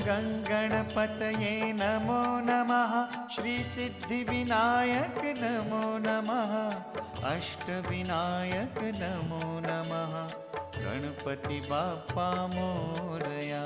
गणपतये नमो नमः। श्री सिद्धिविनायक नमो नमः। अष्टविनायक नमो नमः। गणपति बाप्पा मोरया।